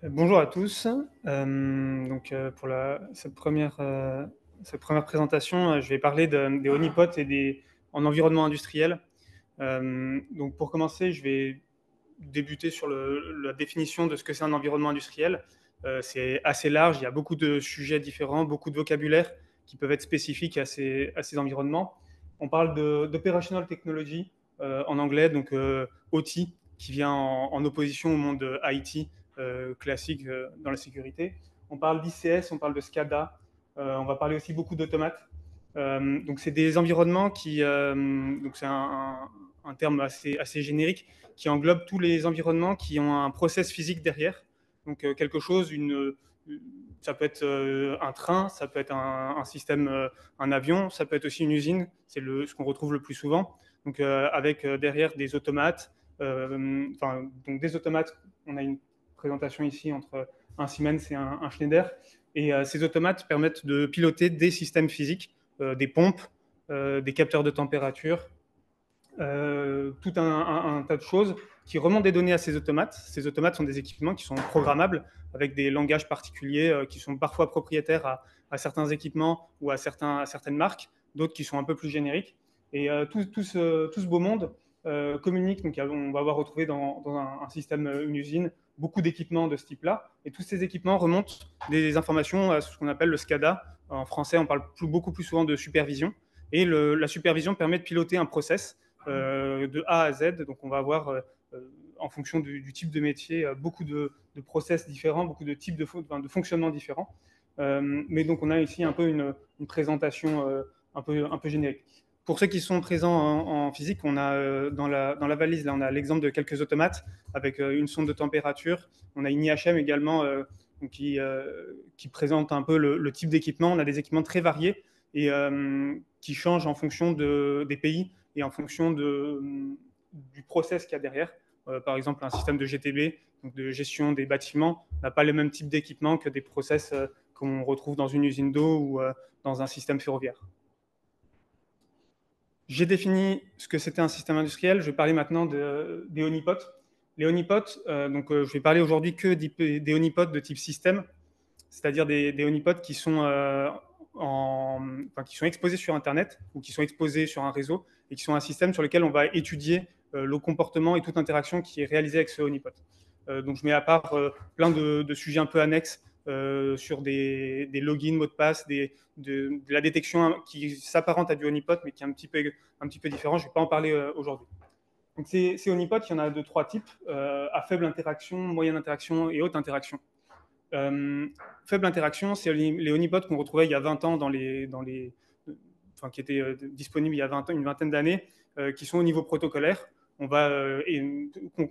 Bonjour à tous. Pour cette première présentation, je vais parler des honeypots en environnement industriel. Donc pour commencer, je vais débuter sur la définition de ce que c'est un environnement industriel. C'est assez large, il y a beaucoup de sujets différents, beaucoup de vocabulaire qui peuvent être spécifiques à ces environnements. On parle d'operational technology en anglais, donc OT, qui vient en opposition au monde IT classique dans la sécurité. On parle d'ICS, on parle de SCADA, on va parler aussi beaucoup d'automates. Donc c'est des environnements donc c'est un terme assez générique qui englobe tous les environnements qui ont un process physique derrière. Donc quelque chose, ça peut être un train, ça peut être un système, un avion, ça peut être aussi une usine, c'est ce qu'on retrouve le plus souvent. Donc avec derrière des automates, donc des automates, on a une présentation ici entre un Siemens et un Schneider. Et ces automates permettent de piloter des systèmes physiques, des pompes, des capteurs de température, tout un tas de choses qui remontent des données à ces automates. Ces automates sont des équipements qui sont programmables avec des langages particuliers qui sont parfois propriétaires à certains équipements ou à certaines marques, d'autres qui sont un peu plus génériques. Et tout ce beau monde communique. Donc, on va avoir retrouvé dans un système, une usine, beaucoup d'équipements de ce type-là. Et tous ces équipements remontent des informations à ce qu'on appelle le SCADA. En français, on parle beaucoup plus souvent de supervision. Et la supervision permet de piloter un process de A à Z. Donc on va avoir, en fonction du type de métier, beaucoup de process différents, beaucoup de types de fonctionnements différents. Mais donc on a ici un peu une présentation un peu générique. Pour ceux qui sont présents en physique, on a dans la valise, là, on a l'exemple de quelques automates avec une sonde de température. On a une IHM également qui présente un peu le type d'équipement. On a des équipements très variés et qui changent en fonction des pays et en fonction du process qu'il y a derrière. Par exemple, un système de GTB, donc de gestion des bâtiments, n'a pas le même type d'équipement que des process qu'on retrouve dans une usine d'eau ou dans un système ferroviaire. J'ai défini ce que c'était un système industriel. Je vais parler maintenant des honeypots. Les honeypots, je vais parler aujourd'hui que des honeypots de type système, c'est-à-dire des honeypots qui sont exposés sur Internet ou qui sont exposés sur un réseau et qui sont un système sur lequel on va étudier le comportement et toute interaction qui est réalisée avec ce honeypot. Donc je mets à part plein de sujets un peu annexes sur des logins, mots de passe, de la détection qui s'apparente à du honeypot mais qui est un petit peu différent. Je ne vais pas en parler aujourd'hui. Donc ces honeypots, il y en a de trois types, à faible interaction, moyenne interaction et haute interaction. Faible interaction, c'est les honeypots qu'on retrouvait il y a 20 ans qui étaient disponibles il y a une vingtaine d'années, qui sont au niveau protocolaire. On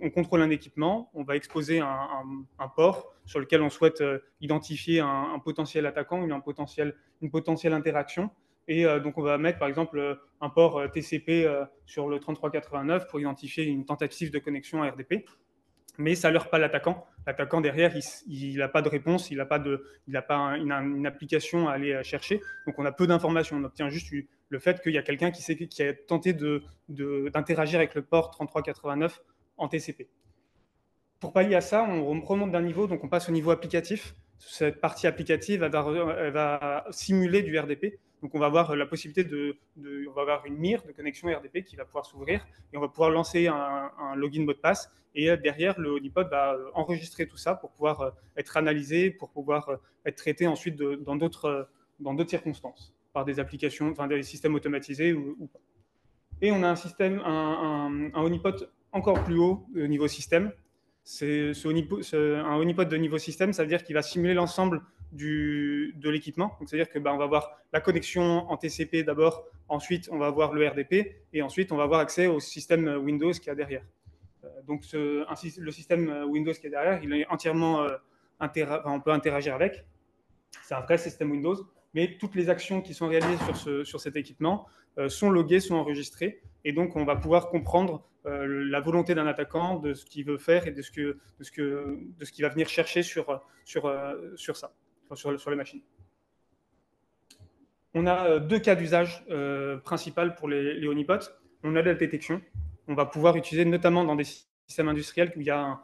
contrôle un équipement, on va exposer un port sur lequel on souhaite identifier un potentiel attaquant ou une potentielle interaction. Et donc on va mettre par exemple un port TCP sur le 3389 pour identifier une tentative de connexion à RDP, mais ça ne leurre pas l'attaquant. L'attaquant derrière, il n'a pas de réponse, il n'a pas une application à aller chercher. Donc on a peu d'informations. On obtient juste le fait qu'il y a quelqu'un qui a tenté d'interagir avec le port 3389 en TCP. Pour pallier à ça, on remonte d'un niveau, donc on passe au niveau applicatif. Cette partie applicative, elle va simuler du RDP. Donc on va avoir la possibilité on va avoir une mire de connexion RDP qui va pouvoir s'ouvrir et on va pouvoir lancer un login mot de passe. Et derrière, le honeypot va enregistrer tout ça pour pouvoir être analysé, pour pouvoir être traité ensuite dans d'autres circonstances, par des applications, enfin des systèmes automatisés ou pas. Et on a un honeypot encore plus haut au niveau système. Un honeypot de niveau système, ça veut dire qu'il va simuler l'ensemble de l'équipement. Donc, c'est-à-dire que on va avoir la connexion en TCP d'abord, ensuite on va avoir le RDP, et ensuite on va avoir accès au système Windows qu'il y a derrière. Le système Windows qui est derrière, il est entièrement on peut interagir avec. C'est un vrai système Windows, mais toutes les actions qui sont réalisées sur cet équipement sont loguées, sont enregistrées, et donc on va pouvoir comprendre la volonté d'un attaquant, de ce qu'il veut faire et de ce qu'il va venir chercher sur les machines. On a deux cas d'usage principaux pour les honeypots. On a la détection. On va pouvoir utiliser notamment dans des système industriel où il y a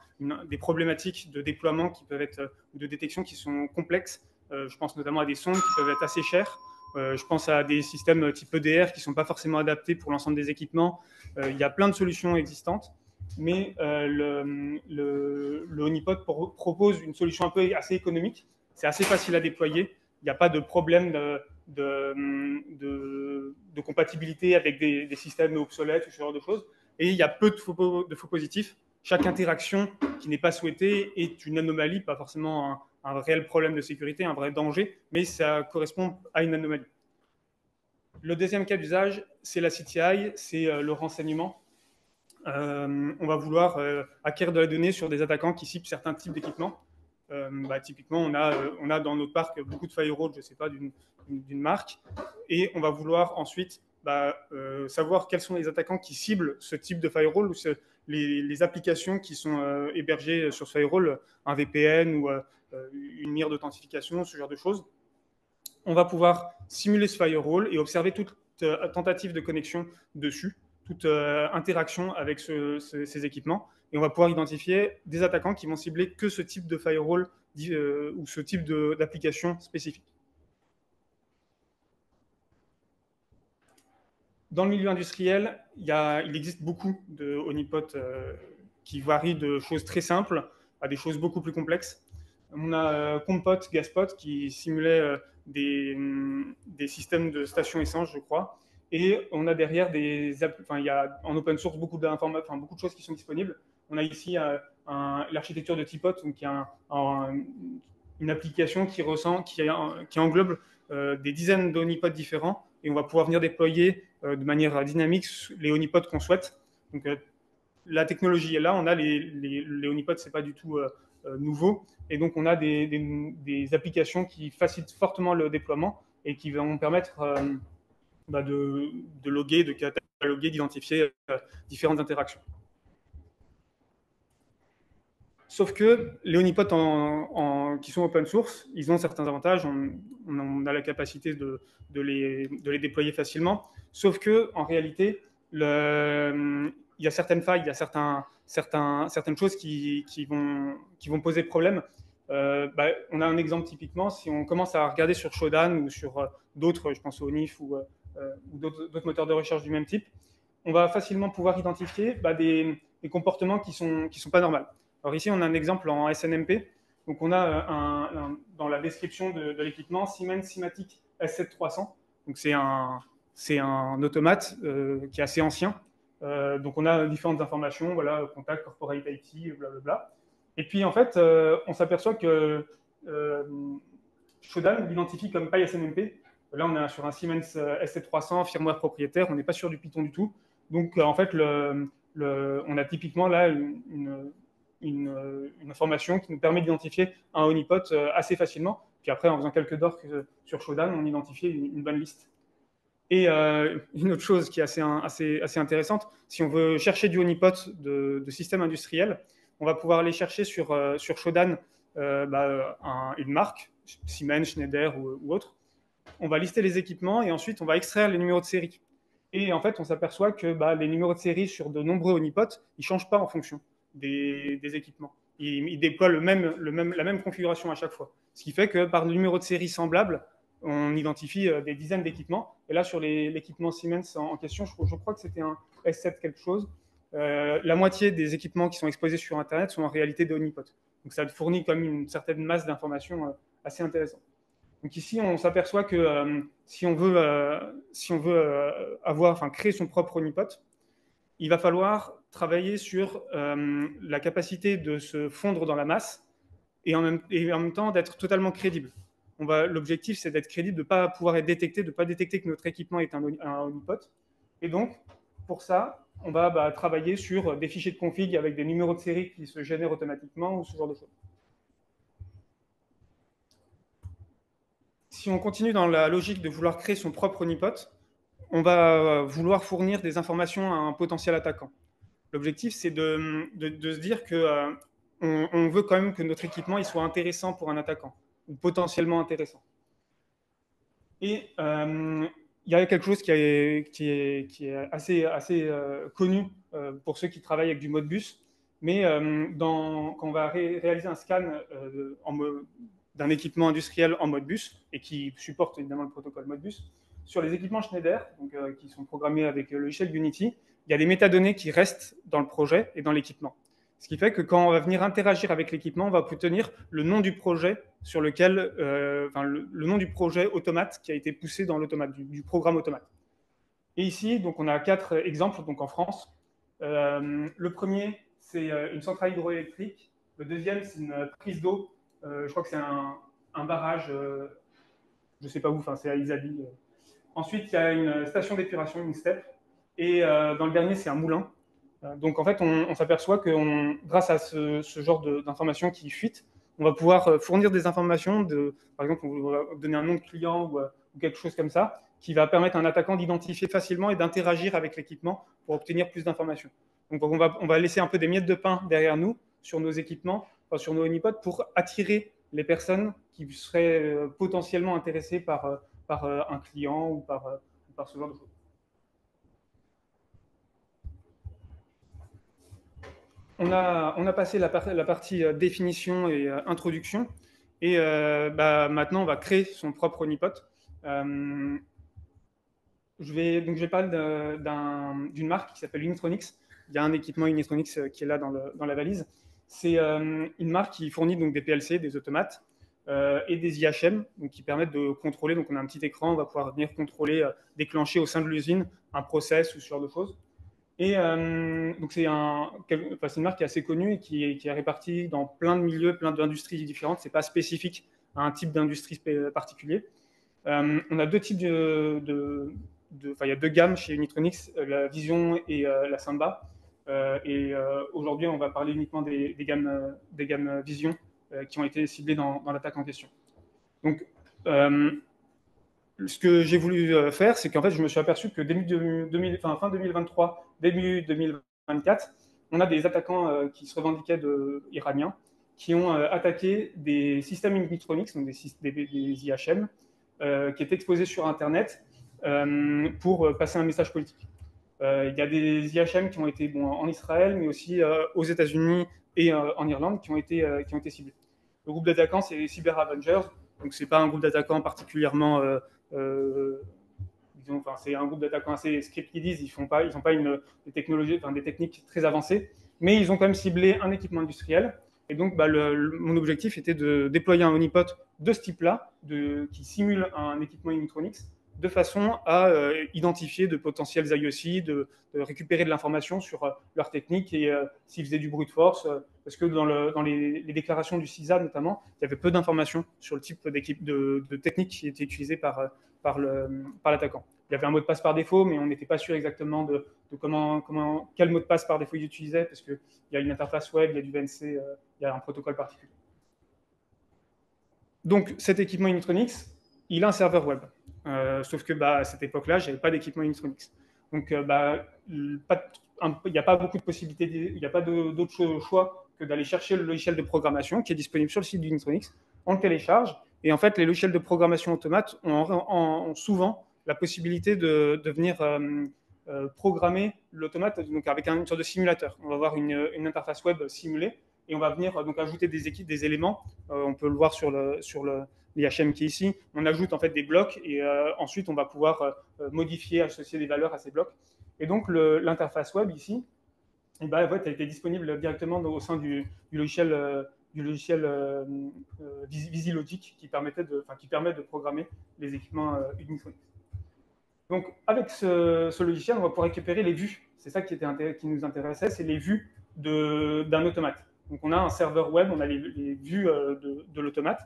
des problématiques de déploiement qui peuvent être, ou de détection qui sont complexes. Je pense notamment à des sondes qui peuvent être assez chères. Je pense à des systèmes type EDR qui ne sont pas forcément adaptés pour l'ensemble des équipements. Il y a plein de solutions existantes, mais le Honeypot propose une solution un peu assez économique. C'est assez facile à déployer. Il n'y a pas de problème de compatibilité avec des systèmes obsolètes ou ce genre de choses. Et il y a peu de faux positifs. Chaque interaction qui n'est pas souhaitée est une anomalie, pas forcément un réel problème de sécurité, un vrai danger, mais ça correspond à une anomalie. Le deuxième cas d'usage, c'est la CTI, c'est le renseignement. On va vouloir acquérir de la donnée sur des attaquants qui ciblent certains types d'équipements. Typiquement, on a dans notre parc beaucoup de firewalls, je ne sais pas, d'une marque, et on va vouloir ensuite savoir quels sont les attaquants qui ciblent ce type de firewall ou les applications qui sont hébergées sur ce firewall, un VPN ou une mire d'authentification, ce genre de choses. On va pouvoir simuler ce firewall et observer toute tentative de connexion dessus, toute interaction avec ces équipements. Et on va pouvoir identifier des attaquants qui vont cibler que ce type de firewall ou ce type d'application spécifique. Dans le milieu industriel, il existe beaucoup de honeypots qui varient de choses très simples à des choses beaucoup plus complexes. On a Compot, Gaspot qui simulait des systèmes de stations essence, je crois. Et on a derrière il y a en open source beaucoup beaucoup de choses qui sont disponibles. On a ici l'architecture de Tipot, qui est une application qui englobe des dizaines de honeypots différents. Et on va pouvoir venir déployer de manière dynamique les honeypots qu'on souhaite. Donc, la technologie est là, on a les honeypots, c'est pas du tout nouveau, et donc on a des applications qui facilitent fortement le déploiement et qui vont permettre de loguer, de cataloguer, d'identifier différentes interactions. Sauf que les honeypots qui sont open source, ils ont certains avantages. On a la capacité de les déployer facilement. Sauf que, en réalité, il y a certaines failles, il y a certaines choses qui vont poser problème. On a un exemple typiquement, si on commence à regarder sur Shodan ou sur d'autres, je pense au NIF ou d'autres moteurs de recherche du même type, on va facilement pouvoir identifier des comportements qui sont pas normaux. Alors ici, on a un exemple en SNMP. Donc on a dans la description de l'équipement Siemens Simatic S7300. Donc c'est un automate qui est assez ancien. Donc on a différentes informations, voilà, contact, corporate IT, blablabla. Et puis en fait, on s'aperçoit que Shodan l'identifie comme PySNMP. Là, on est sur un Siemens SC300 firmware propriétaire, on n'est pas sûr du Python du tout. Donc, en fait, on a typiquement là une information qui nous permet d'identifier un honeypot assez facilement. Puis après, en faisant quelques dorks sur Shodan, on identifie une bonne liste. Et une autre chose qui est assez intéressante, si on veut chercher du honeypot de système industriel, on va pouvoir aller chercher sur Shodan une marque, Siemens, Schneider ou autre. On va lister les équipements et ensuite on va extraire les numéros de série. Et en fait, on s'aperçoit que les numéros de série sur de nombreux honeypots, ils ne changent pas en fonction des équipements. Ils déploient la même configuration à chaque fois. Ce qui fait que par le numéro de série semblable, on identifie des dizaines d'équipements. Et là, sur l'équipement Siemens en question, je crois que c'était un S7 quelque chose, la moitié des équipements qui sont exposés sur Internet sont en réalité des honeypots. Donc ça fournit comme une certaine masse d'informations assez intéressante. Donc ici, on s'aperçoit que si on veut créer son propre honeypot, il va falloir travailler sur la capacité de se fondre dans la masse et en même temps d'être totalement crédible. L'objectif, c'est d'être crédible, de ne pas pouvoir être détecté, de ne pas détecter que notre équipement est un honeypot. Et donc, pour ça, on va travailler sur des fichiers de config avec des numéros de série qui se génèrent automatiquement ou ce genre de choses. Si on continue dans la logique de vouloir créer son propre honeypot, on va vouloir fournir des informations à un potentiel attaquant. L'objectif, c'est de se dire que on veut quand même que notre équipement il soit intéressant pour un attaquant, ou potentiellement intéressant. Et il y a quelque chose qui est assez connu pour ceux qui travaillent avec du Modbus, Mais quand on va réaliser un scan d'un équipement industriel en Modbus, et qui supporte évidemment le protocole Modbus, sur les équipements Schneider, donc, qui sont programmés avec le logiciel Unity, il y a des métadonnées qui restent dans le projet et dans l'équipement. Ce qui fait que quand on va venir interagir avec l'équipement, on va obtenir le nom du projet sur lequel, le nom du projet automate qui a été poussé dans l'automate, du programme automate. Et ici, donc, on a 4 exemples donc, en France. Le premier, c'est une centrale hydroélectrique. Le deuxième, c'est une prise d'eau. Je crois que c'est un barrage, je ne sais pas où, enfin, c'est à Isabi. Ensuite, il y a une station d'épuration, une STEP. Et dans le dernier, c'est un moulin. Donc, en fait, on s'aperçoit que grâce à ce genre d'informations qui fuitent, on va pouvoir fournir des informations, par exemple, on va donner un nom de client ou quelque chose comme ça, qui va permettre à un attaquant d'identifier facilement et d'interagir avec l'équipement pour obtenir plus d'informations. Donc, on va laisser un peu des miettes de pain derrière nous, sur nos équipements, enfin, sur nos honeypots, pour attirer les personnes qui seraient potentiellement intéressées par un client ou par ce genre de choses. On a passé la partie définition et introduction. Et maintenant, on va créer son propre honeypot. Je vais parler d'une marque qui s'appelle Unitronics. Il y a un équipement Unitronics qui est là dans la valise. C'est une marque qui fournit donc des PLC, des automates, et des IHM, donc qui permettent de contrôler. Donc on a un petit écran, on va pouvoir venir contrôler, déclencher au sein de l'usine un process ou ce genre de choses. Et donc c'est une marque qui est assez connue et qui est répartie dans plein de milieux, plein d'industries différentes. C'est pas spécifique à un type d'industrie particulier. On a deux types il y a deux gammes chez Unitronics, la Vision et la Samba. Aujourd'hui, on va parler uniquement des gammes Vision qui ont été ciblées dans l'attaque en question. Donc, ce que j'ai voulu faire, c'est qu'en fait, je me suis aperçu que fin 2023, début 2024, on a des attaquants qui se revendiquaient iraniens, qui ont attaqué des systèmes Unitronics, donc des IHM, qui étaient exposés sur Internet pour passer un message politique. Il y a des IHM qui ont été en Israël, mais aussi aux États-Unis et en Irlande, qui ont été ciblés. Le groupe d'attaquants, c'est Cyber Avengers, donc c'est pas un groupe d'attaquants particulièrement c'est un groupe d'attaquants assez scriptidis, ils n'ont pas des technologies, des techniques très avancées, mais ils ont quand même ciblé un équipement industriel. Et donc, mon objectif était de déployer un honeypot de ce type-là, qui simule un équipement Unitronics, de façon à identifier de potentiels IOC, de récupérer de l'information sur leur technique et s'ils faisaient du brute force, parce que dans les déclarations du CISA notamment, il y avait peu d'informations sur le type de technique qui était utilisée par l'attaquant. Il y avait un mot de passe par défaut, mais on n'était pas sûr exactement de quel mot de passe par défaut il utilisait, parce qu'il y a une interface web, il y a du VNC, il y a un protocole particulier. Donc cet équipement Unitronics, il a un serveur web. Sauf que à cette époque-là, je n'avais pas d'équipement Unitronics. Donc il n'y a pas beaucoup de possibilités, il n'y a pas d'autre choix que d'aller chercher le logiciel de programmation qui est disponible sur le site d'Unitronics. On le télécharge. Et en fait, les logiciels de programmation automate ont souvent la possibilité de venir programmer l'automate donc avec une sorte de simulateur. On va avoir une interface web simulée et on va venir donc ajouter des éléments. On peut le voir sur l'IHM qui est ici. On ajoute en fait des blocs et ensuite on va pouvoir modifier, associer des valeurs à ces blocs. Et donc l'interface web ici, elle a été disponible directement au sein du logiciel VisiLogic qui permet de programmer les équipements Unitronics. Donc, avec ce logiciel, on va pouvoir récupérer les vues. C'est ça qui nous intéressait, c'est les vues d'un automate. Donc, on a un serveur web, on a les vues de l'automate.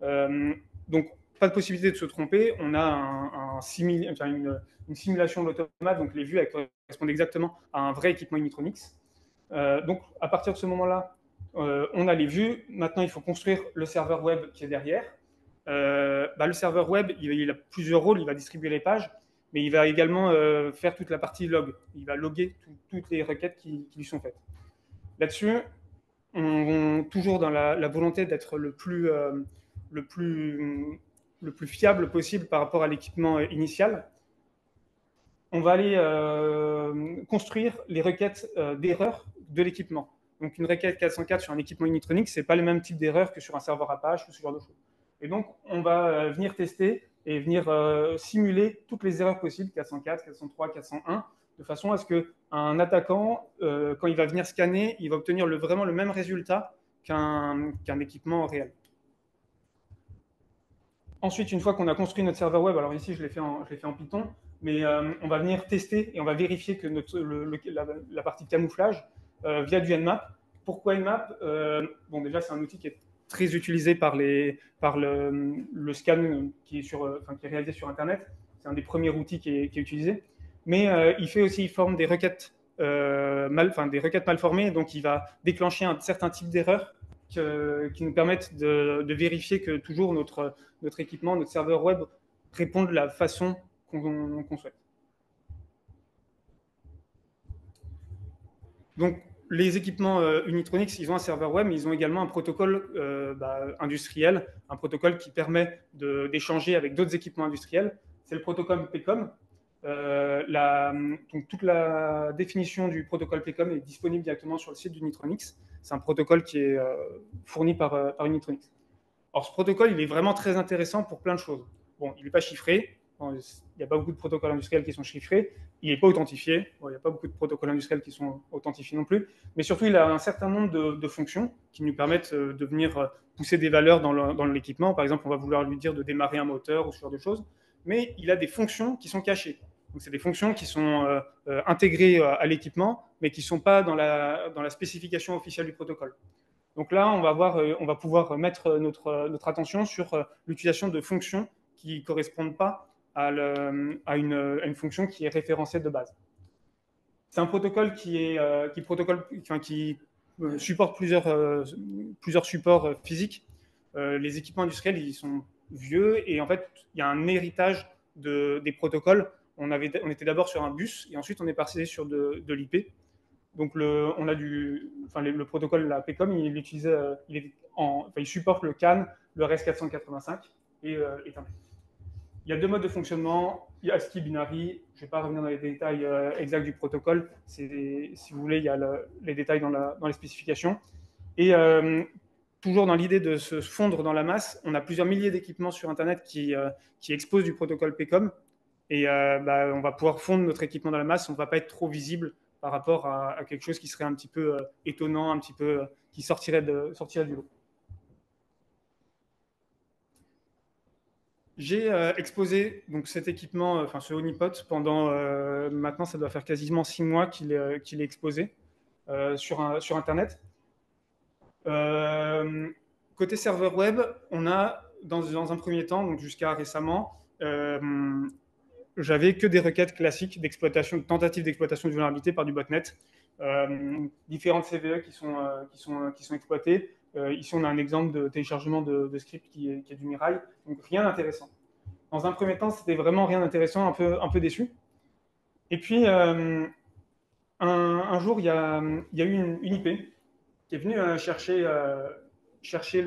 Donc, pas de possibilité de se tromper. On a une simulation de l'automate, donc les vues correspondent exactement à un vrai équipement Unitronics. Donc, à partir de ce moment-là, on a les vues. Maintenant, il faut construire le serveur web qui est derrière. Le serveur web, il a plusieurs rôles. Il va distribuer les pages, mais il va également faire toute la partie log. Il va loguer toutes les requêtes qui lui sont faites. Là-dessus, toujours dans la volonté d'être le plus fiable possible par rapport à l'équipement initial, on va aller construire les requêtes d'erreur de l'équipement. Donc une requête 404 sur un équipement Unitronics, ce n'est pas le même type d'erreur que sur un serveur Apache ou ce genre de choses. Et donc, on va venir tester et venir simuler toutes les erreurs possibles, 404, 403, 401, de façon à ce qu'un attaquant, quand il va venir scanner, il va obtenir vraiment le même résultat qu'un équipement réel. Ensuite, une fois qu'on a construit notre serveur web, alors ici je l'ai fait en Python, mais on va venir tester et on va vérifier que la partie camouflage via du Nmap. Pourquoi Nmap? Bon, déjà, c'est un outil qui est très utilisé par le scan qui est réalisé sur Internet. C'est un des premiers outils qui est utilisé. Mais il forme des requêtes, des requêtes mal formées, donc il va déclencher un certain type d'erreur qui nous permettent de vérifier que toujours notre équipement, notre serveur web répond de la façon qu'on souhaite. Donc, les équipements Unitronics, ils ont un serveur web, mais ils ont également un protocole industriel, un protocole qui permet d'échanger avec d'autres équipements industriels. C'est le protocole PCOM. Donc, toute la définition du protocole PCOM est disponible directement sur le site d'Unitronics. C'est un protocole qui est fourni par Unitronics. Alors, ce protocole, il est vraiment très intéressant pour plein de choses. Bon, il n'est pas chiffré. Il n'y a pas beaucoup de protocoles industriels qui sont chiffrés. Il n'est pas authentifié. Bon, il n'y a pas beaucoup de protocoles industriels qui sont authentifiés non plus. Mais surtout, il a un certain nombre de fonctions qui nous permettent de venir pousser des valeurs dans l'équipement. Par exemple, on va vouloir lui dire de démarrer un moteur ou ce genre de choses. Mais il a des fonctions qui sont cachées. Donc, c'est des fonctions qui sont intégrées à l'équipement, mais qui ne sont pas dans la spécification officielle du protocole. Donc là, on va pouvoir mettre notre attention sur l'utilisation de fonctions qui ne correspondent pas à une fonction qui est référencée de base. C'est un protocole qui supporte plusieurs supports physiques. Les équipements industriels, ils sont vieux et en fait, il y a un héritage des protocoles. On était d'abord sur un bus et ensuite on est passé sur de l'IP. Donc le protocole, la PCOM, il supporte le CAN, le REST-485 et Ethernet. Il y a deux modes de fonctionnement. Il y a ASCII binary. Je ne vais pas revenir dans les détails exacts du protocole. Si vous voulez, il y a les détails dans les spécifications. Et toujours dans l'idée de se fondre dans la masse, on a plusieurs milliers d'équipements sur Internet qui exposent du protocole PCOM. Et on va pouvoir fondre notre équipement dans la masse. On ne va pas être trop visible par rapport à quelque chose qui serait un petit peu étonnant, un petit peu qui sortirait du lot. J'ai exposé donc cet équipement, ce Honeypot, pendant maintenant, ça doit faire quasiment 6 mois qu'il est exposé sur Internet. Côté serveur web, on a dans un premier temps, donc jusqu'à récemment, j'avais que des requêtes classiques d'exploitation, de tentatives d'exploitation de vulnérabilité par du botnet, différentes CVE qui sont exploitées. Ici, on a un exemple de téléchargement de script qui est du Mirai, donc rien d'intéressant. Dans un premier temps, c'était vraiment rien d'intéressant, un peu déçu. Et puis, un jour, il y a eu une IP qui est venue chercher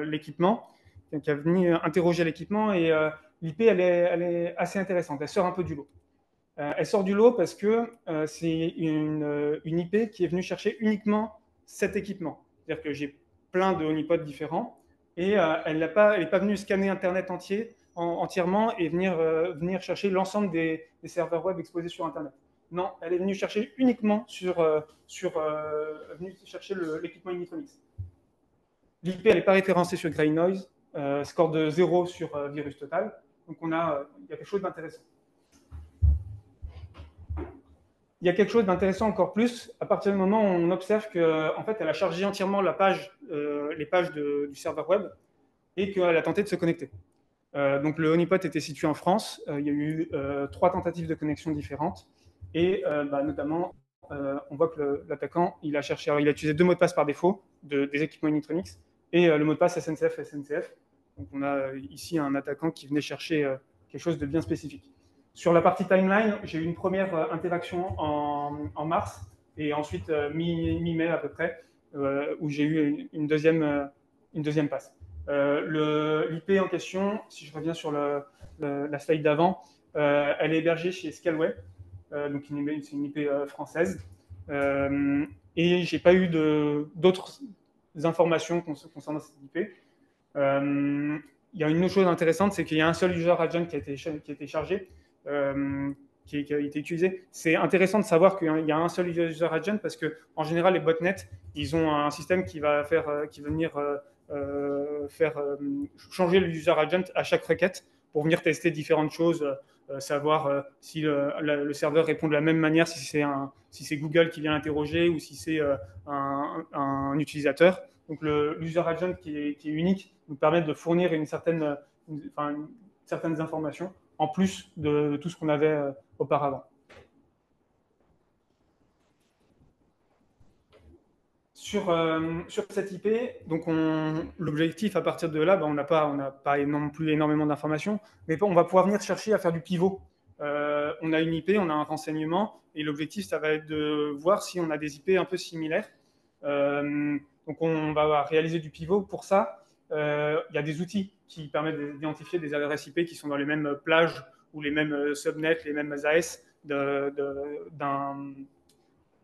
l'équipement, qui est venue interroger l'équipement, et l'IP, elle est assez intéressante. Elle sort un peu du lot. Elle sort du lot parce que c'est une IP qui est venue chercher uniquement cet équipement. C'est-à-dire que j'ai plein de honeypots différents et elle n'est pas venue scanner Internet entièrement et venir chercher l'ensemble des serveurs web exposés sur Internet. Non, elle est venue chercher uniquement venue chercher l'équipement Unitronics. L'IP, elle n'est pas référencée sur Grey Noise, score de 0 sur Virus Total. Donc il y a quelque chose d'intéressant. Il y a quelque chose d'intéressant encore plus à partir du moment où on observe qu'en fait, elle a chargé entièrement les pages du serveur web et qu'elle a tenté de se connecter. Donc le honeypot était situé en France. Il y a eu 3 tentatives de connexion différentes et notamment, on voit que l'attaquant, il a utilisé 2 mots de passe par défaut des équipements Unitronics et le mot de passe SNCF. Donc on a ici un attaquant qui venait chercher quelque chose de bien spécifique. Sur la partie timeline, j'ai eu une première interaction en mars et ensuite mi-mai à peu près, où j'ai eu une deuxième passe. L'IP en question, si je reviens sur la slide d'avant, elle est hébergée chez Scaleway, donc c'est une IP française. et j'ai pas eu d'autres informations concernant cette IP. Il y a une autre chose intéressante, c'est qu'il y a un seul user agent qui a été chargé, qui a été utilisé. C'est intéressant de savoir qu'il y a un seul user agent parce que en général, les botnets, ils ont un système qui va venir changer le user agent à chaque requête pour venir tester différentes choses, savoir si le serveur répond de la même manière, si c'est Google qui vient interroger ou si c'est un utilisateur. Donc l'user agent qui est unique nous permet de fournir certaines informations en plus de tout ce qu'on avait auparavant. Sur cette IP, donc l'objectif à partir de là, on n'a pas non plus énormément d'informations, mais on va pouvoir venir chercher à faire du pivot. On a une IP, on a un renseignement, et l'objectif, ça va être de voir si on a des IP un peu similaires. Donc on va réaliser du pivot. Pour ça, il y a des outils qui permettent d'identifier des adresses IP qui sont dans les mêmes plages ou les mêmes subnets, les mêmes AS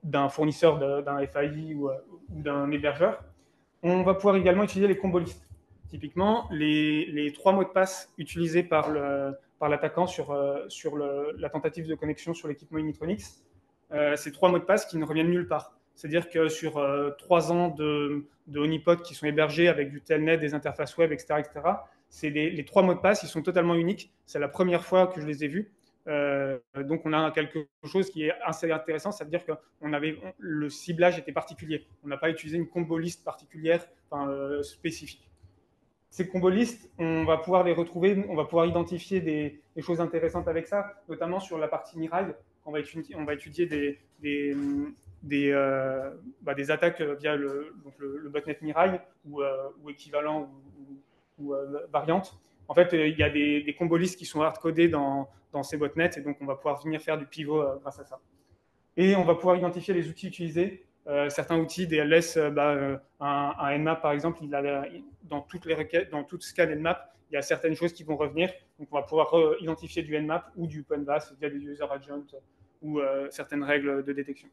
d'un fournisseur d'un FAI ou d'un hébergeur. On va pouvoir également utiliser les combolistes. Typiquement, les 3 mots de passe utilisés par l'attaquant sur la tentative de connexion sur l'équipement Unitronics, c'est 3 mots de passe qui ne reviennent nulle part. C'est-à-dire que sur 3 ans de honeypot qui sont hébergés avec du telnet, des interfaces web, etc., c'est les 3 mots de passe, ils sont totalement uniques. C'est la première fois que je les ai vus. Donc on a quelque chose qui est assez intéressant, ça veut dire que le ciblage était particulier. On n'a pas utilisé une combo liste particulière, spécifique. Ces combo listes, on va pouvoir les retrouver, on va pouvoir identifier des choses intéressantes avec ça, notamment sur la partie Mirai. On va étudier des attaques via le botnet Mirai ou équivalent ou variante. En fait, il y a des combo listes qui sont hard-codées dans ces botnets, et donc on va pouvoir venir faire du pivot grâce à ça. Et on va pouvoir identifier les outils utilisés. Certains outils, DLS, un Nmap par exemple, dans toutes les requêtes, dans toute scan Nmap, il y a certaines choses qui vont revenir. Donc on va pouvoir identifier du Nmap ou du PNVAS via des user agents ou certaines règles de détection.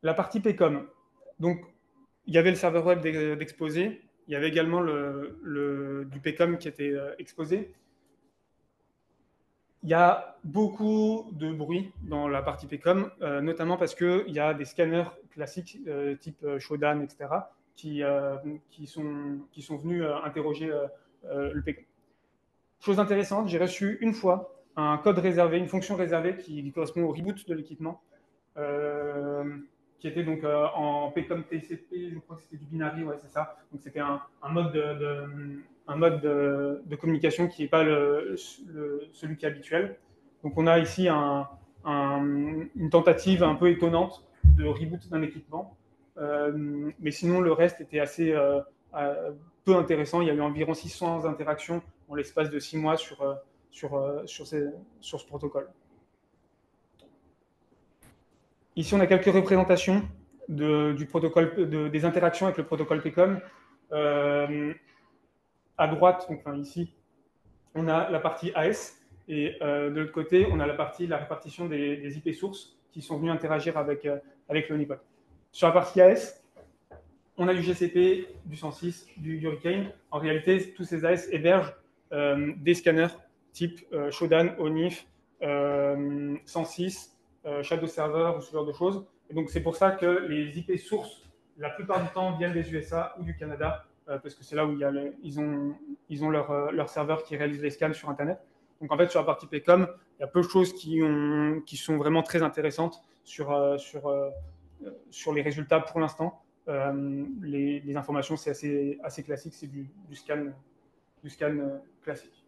La partie PCOM. Donc il y avait le serveur web d'exposé, il y avait également du PCOM qui était exposé. Il y a beaucoup de bruit dans la partie PCOM, notamment parce qu'il y a des scanners classiques type Shodan, etc., qui sont venus interroger le PCOM. Chose intéressante, j'ai reçu une fois un code réservé, une fonction réservée qui correspond au reboot de l'équipement, qui était donc en PCOM TCP, je crois que c'était du binary, ouais, c'est ça. Donc c'était un mode de communication qui n'est pas celui qui est habituel. Donc on a ici une tentative un peu étonnante de reboot d'un équipement. Mais sinon, le reste était assez peu intéressant. Il y a eu environ 600 interactions en l'espace de 6 mois sur ce protocole. Ici, on a quelques représentations du protocole, des interactions avec le protocole PCOM. À droite, donc, ici, on a la partie AS, et de l'autre côté, on a la répartition des IP sources qui sont venus interagir avec le honeypot. Sur la partie AS, on a du GCP, du 106, du Hurricane. En réalité, tous ces AS hébergent des scanners type Shodan, ONIF, 106, Shadow Server ou ce genre de choses. Et donc, c'est pour ça que les IP sources, la plupart du temps, viennent des USA ou du Canada, parce que c'est là où ils ont leur serveur qui réalise les scans sur Internet. Donc, en fait, sur la partie PCOM, il y a peu de choses qui sont vraiment très intéressantes sur les résultats pour l'instant. Les informations, c'est assez classique, c'est du scan classique.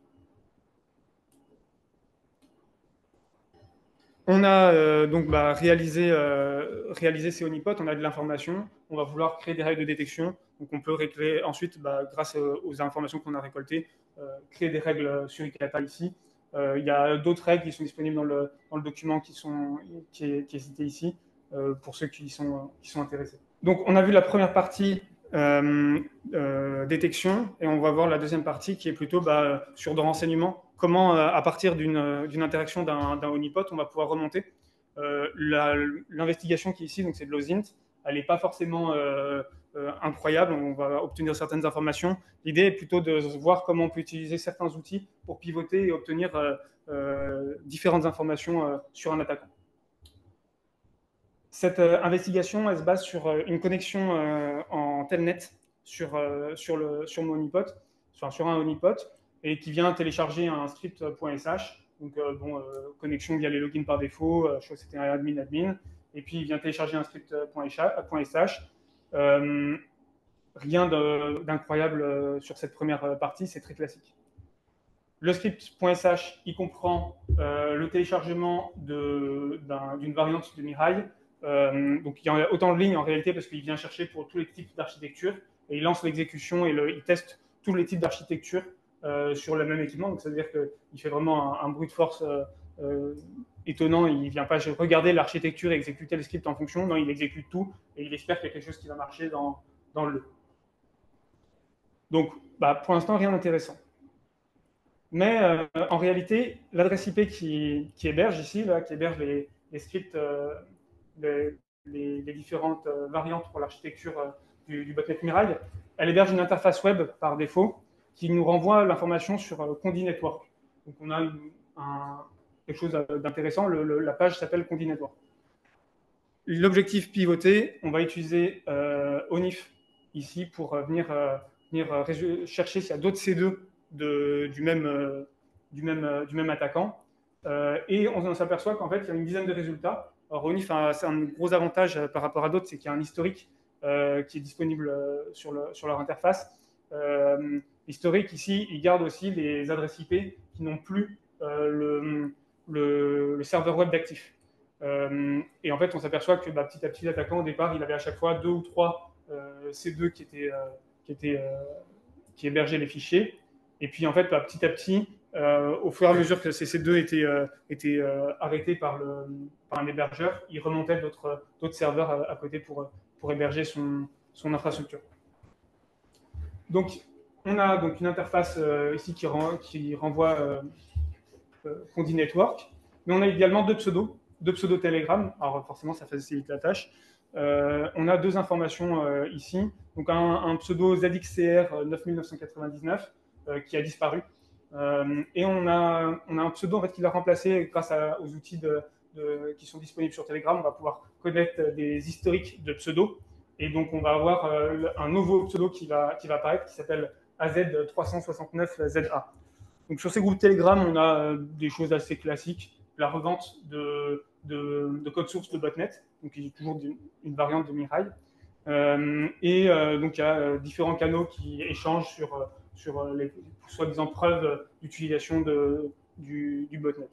On a donc réalisé ces honeypots, on a de l'information, on va vouloir créer des règles de détection. Donc on peut créer ensuite, grâce aux informations qu'on a récoltées, créer des règles sur Ikata ici. Il y a d'autres règles qui sont disponibles dans le document qui est cité ici, pour ceux qui sont intéressés. Donc on a vu la première partie détection, et on va voir la deuxième partie qui est plutôt sur de renseignements. Comment, à partir d'une interaction d'un honeypot, on va pouvoir remonter L'investigation qui est ici, donc c'est de l'OSINT, elle n'est pas forcément incroyable, on va obtenir certaines informations. L'idée est plutôt de voir comment on peut utiliser certains outils pour pivoter et obtenir différentes informations sur un attaquant. Cette investigation, elle se base sur une connexion en telnet sur mon honeypot, sur un honeypot, et qui vient télécharger un script.sh. Donc, connexion via les logins par défaut, je crois que c'était un admin, et puis il vient télécharger un script.sh. Rien d'incroyable sur cette première partie, c'est très classique. Le script.sh, il comprend le téléchargement d'une variante de Mirai. Donc il y a autant de lignes en réalité parce qu'il vient chercher pour tous les types d'architecture et il lance l'exécution et il teste tous les types d'architecture sur le même équipement. Donc ça veut dire qu'il fait vraiment un brute force étonnant. Il ne vient pas regarder l'architecture et exécuter le script en fonction. Non, il exécute tout et il espère qu'il y a quelque chose qui va marcher dans le lot. Donc pour l'instant, rien d'intéressant. Mais en réalité, l'adresse IP qui héberge ici, là, qui héberge les scripts, les différentes variantes pour l'architecture du botnet Mirai, elle héberge une interface web par défaut qui nous renvoie l'information sur Condi Network. Donc on a quelque chose d'intéressant, la page s'appelle Condi Network. L'objectif pivoté, on va utiliser ONIF ici pour venir chercher s'il y a d'autres C2 du même attaquant. Et on s'aperçoit qu'en fait, il y a une dizaine de résultats. Alors, ONIF a un gros avantage par rapport à d'autres, c'est qu'il y a un historique qui est disponible sur leur interface. L'historique, ici, il garde aussi les adresses IP qui n'ont plus le serveur web d'actif. Et en fait, on s'aperçoit que petit à petit, l'attaquant, au départ, il avait à chaque fois 2 ou 3 C2 qui hébergeaient les fichiers. Et puis, en fait, petit à petit, au fur et à mesure que ces C2 étaient arrêtés par un hébergeur, il remontait d'autres serveurs à côté pour héberger son infrastructure. Donc, on a donc une interface ici qui renvoie Condi Network, mais on a également deux pseudos Telegram. Alors, forcément, ça facilite la tâche. On a deux informations ici. Donc, un pseudo ZXCR 9999 qui a disparu. Et on a un pseudo en fait, qui l'a remplacé grâce aux outils qui sont disponibles sur Telegram. On va pouvoir connaître des historiques de pseudos. Et donc, on va avoir un nouveau pseudo qui va apparaître qui s'appelle AZ369ZA. Donc, sur ces groupes Telegram, on a des choses assez classiques. La revente de code source de botnet, donc il y a toujours une variante de Mirai. Donc, il y a différents canaux qui échangent sur les soi-disant preuves d'utilisation du botnet.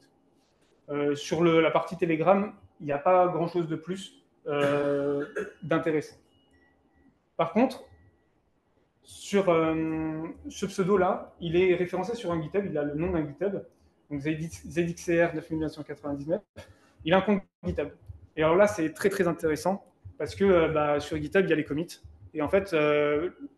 Sur la partie Telegram, il n'y a pas grand-chose de plus d'intéressant. Par contre, sur ce pseudo-là, il est référencé sur un GitHub, il a le nom d'un GitHub, donc ZXCR 9999, il a un compte GitHub. Et alors là, c'est très très intéressant, parce que sur GitHub, il y a les commits, et en fait,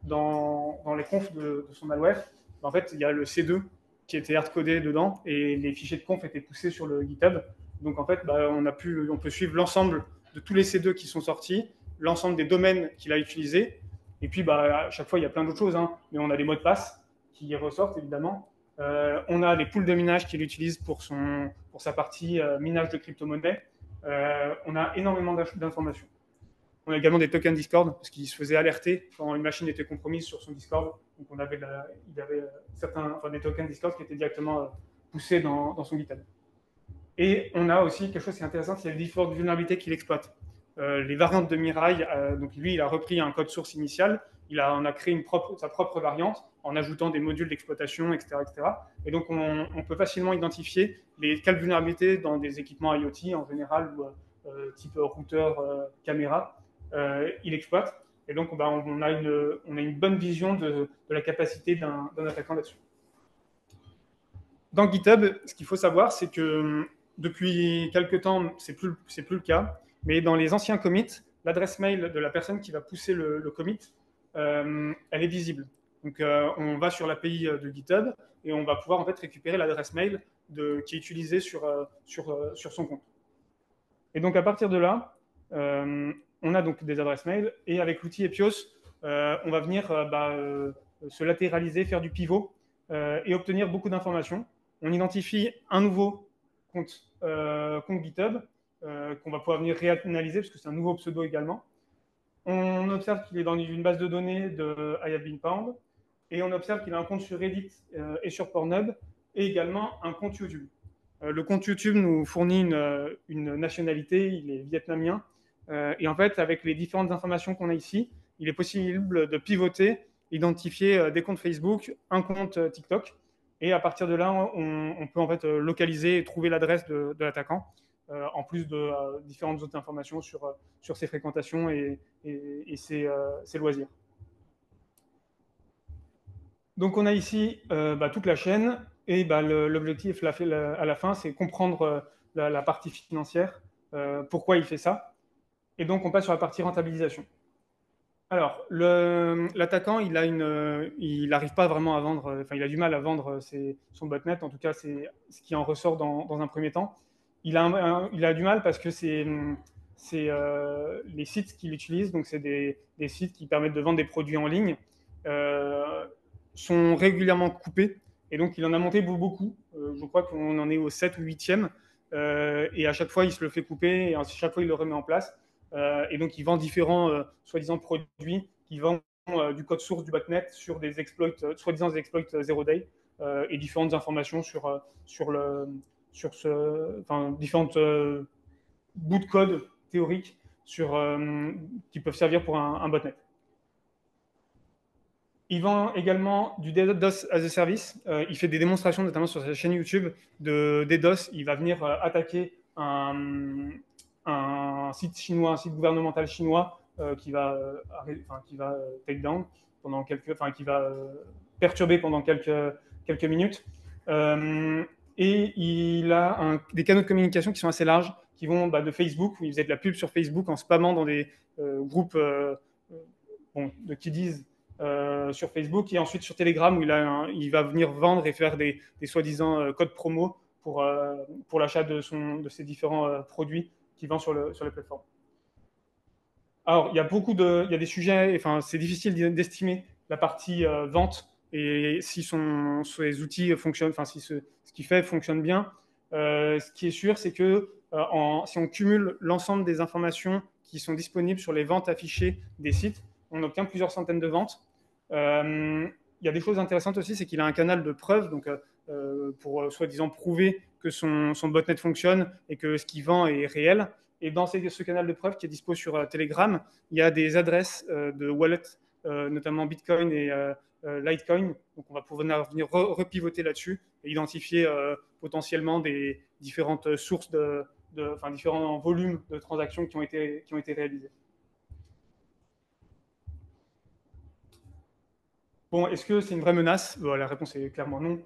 dans les confs de son malware, en fait, il y a le C2 qui était hardcodé dedans, et les fichiers de conf étaient poussés sur le GitHub. Donc en fait, on peut suivre l'ensemble de tous les C2 qui sont sortis, l'ensemble des domaines qu'il a utilisés, et puis à chaque fois, il y a plein d'autres choses, hein, mais on a des mots de passe qui ressortent évidemment. On a les pools de minage qu'il utilise pour sa partie minage de crypto-monnaie. On a énormément d'informations. On a également des tokens Discord, parce qu'il se faisait alerter quand une machine était compromise sur son Discord. Donc il avait des tokens Discord qui étaient directement poussés dans son GitHub. Et on a aussi quelque chose qui est intéressant, c'est les différentes vulnérabilités qu'il exploite. Les variantes de Mirai, donc lui, il a repris un code source initial, on a créé sa propre variante en ajoutant des modules d'exploitation, etc., etc. Et donc, on peut facilement identifier quelles vulnérabilités dans des équipements IoT en général, ou type routeur, caméra, il exploite. Et donc, on a une bonne vision de la capacité d'un attaquant là-dessus. Dans GitHub, ce qu'il faut savoir, c'est que depuis quelques temps, c'est plus le cas, mais dans les anciens commits, l'adresse mail de la personne qui va pousser le commit, elle est visible. Donc, on va sur l'API de GitHub et on va pouvoir en fait récupérer l'adresse mail qui est utilisée sur son compte. Et donc, à partir de là, on a donc des adresses mail. Et avec l'outil Epios, on va venir se latéraliser, faire du pivot et obtenir beaucoup d'informations. On identifie un nouveau compte GitHub qu'on va pouvoir venir réanalyser parce que c'est un nouveau pseudo également. On observe qu'il est dans une base de données de I Have Been Found et on observe qu'il a un compte sur Reddit et sur Pornhub et également un compte YouTube. Le compte YouTube nous fournit une nationalité, il est vietnamien. Et en fait, avec les différentes informations qu'on a ici, il est possible de pivoter, identifier des comptes Facebook, un compte TikTok. Et à partir de là, on peut en fait localiser et trouver l'adresse de l'attaquant, en plus de différentes autres informations sur ses fréquentations et ses loisirs. Donc on a ici toute la chaîne et l'objectif à la fin, c'est comprendre la partie financière, pourquoi il fait ça. Et donc on passe sur la partie rentabilisation. Alors, l'attaquant, il n'arrive pas vraiment à vendre, enfin il a du mal à vendre son botnet, en tout cas c'est ce qui en ressort dans un premier temps. Il a du mal parce que c'est les sites qu'il utilise, donc c'est des sites qui permettent de vendre des produits en ligne, euh, sont régulièrement coupés. Et donc il en a monté beaucoup. Je crois qu'on en est au 7 ou 8e. Et à chaque fois, il se le fait couper et à chaque fois, il le remet en place. Et donc, il vend différents soi-disant produits qui vendent du code source du botnet sur des exploits, soi-disant des exploits zero day et différentes informations différentes bouts de code théoriques qui peuvent servir pour un botnet. Il vend également du DDoS as a service. Il fait des démonstrations, notamment sur sa chaîne YouTube, de DDoS. Il va venir attaquer un site chinois, un site gouvernemental chinois qui va take down pendant qui va perturber pendant quelques minutes. Et il a des canaux de communication qui sont assez larges, qui vont de Facebook, où il faisait de la pub sur Facebook en spammant dans des groupes de kiddies sur Facebook, et ensuite sur Telegram où il va venir vendre et faire des soi-disant codes promo pour l'achat de ses différents produits qu'il vend sur les plateformes. Alors, il y a des sujets, enfin, c'est difficile d'estimer la partie vente et si ses outils fonctionnent, enfin, si ce qu'il fait fonctionne bien. Ce qui est sûr, c'est que si on cumule l'ensemble des informations qui sont disponibles sur les ventes affichées des sites, on obtient plusieurs centaines de ventes. Il y a des choses intéressantes aussi, c'est qu'il a un canal de preuves, donc pour soi-disant prouver que son botnet fonctionne et que ce qu'il vend est réel. Et dans ce canal de preuves qui est dispo sur Telegram, il y a des adresses de wallets, notamment Bitcoin et Litecoin. Donc on va pouvoir venir repivoter là-dessus et identifier potentiellement des différentes sources différents volumes de transactions qui ont été réalisés. Bon, est-ce que c'est une vraie menace? Bon, la réponse est clairement non.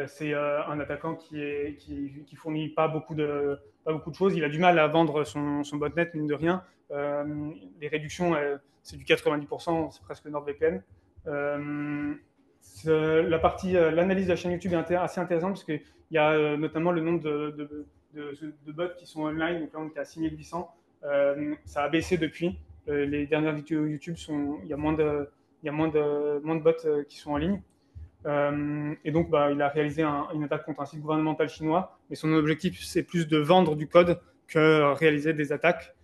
C'est un attaquant qui fournit pas beaucoup de choses. Il a du mal à vendre son botnet, mine de rien. Les réductions, c'est du 90%, c'est presque NordVPN. L'analyse de la chaîne YouTube est assez intéressante parce qu'il y a notamment le nombre de bots qui sont online. Donc là, on est à 6800. Ça a baissé depuis. Les dernières vidéos YouTube, il y a moins de bots qui sont en ligne. Et donc, il a réalisé une attaque contre un site gouvernemental chinois, mais son objectif, c'est plus de vendre du code que réaliser des attaques.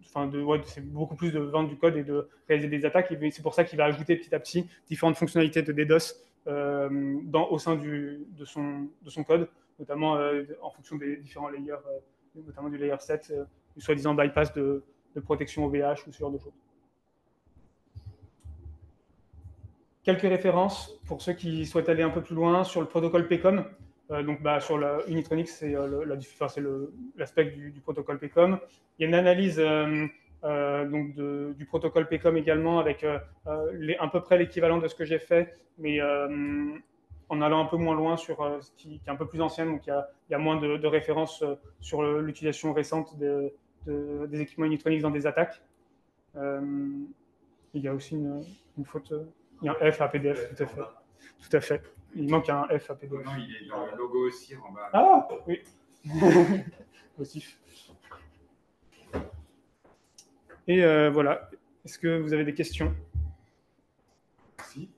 C'est beaucoup plus de vendre du code et de réaliser des attaques. Et c'est pour ça qu'il va ajouter petit à petit différentes fonctionnalités de DDoS au sein de son code, notamment en fonction des différents layers, notamment du layer 7, du soi-disant bypass de protection OVH ou ce genre de choses. Quelques références pour ceux qui souhaitent aller un peu plus loin sur le protocole PECOM. Sur la Unitronics, c'est l'aspect du protocole PECOM. Il y a une analyse du protocole PECOM également avec à peu près l'équivalent de ce que j'ai fait, mais en allant un peu moins loin sur ce qui est un peu plus ancien. Donc il y a moins de références sur l'utilisation récente des équipements Unitronics dans des attaques. Il y a aussi une faute. Il y a un F à PDF, tout à fait. Tout à fait. Il manque un F à PDF. Non, il est dans le logo aussi en bas. Ah, oui. aussi. Et voilà. Est-ce que vous avez des questions? Merci.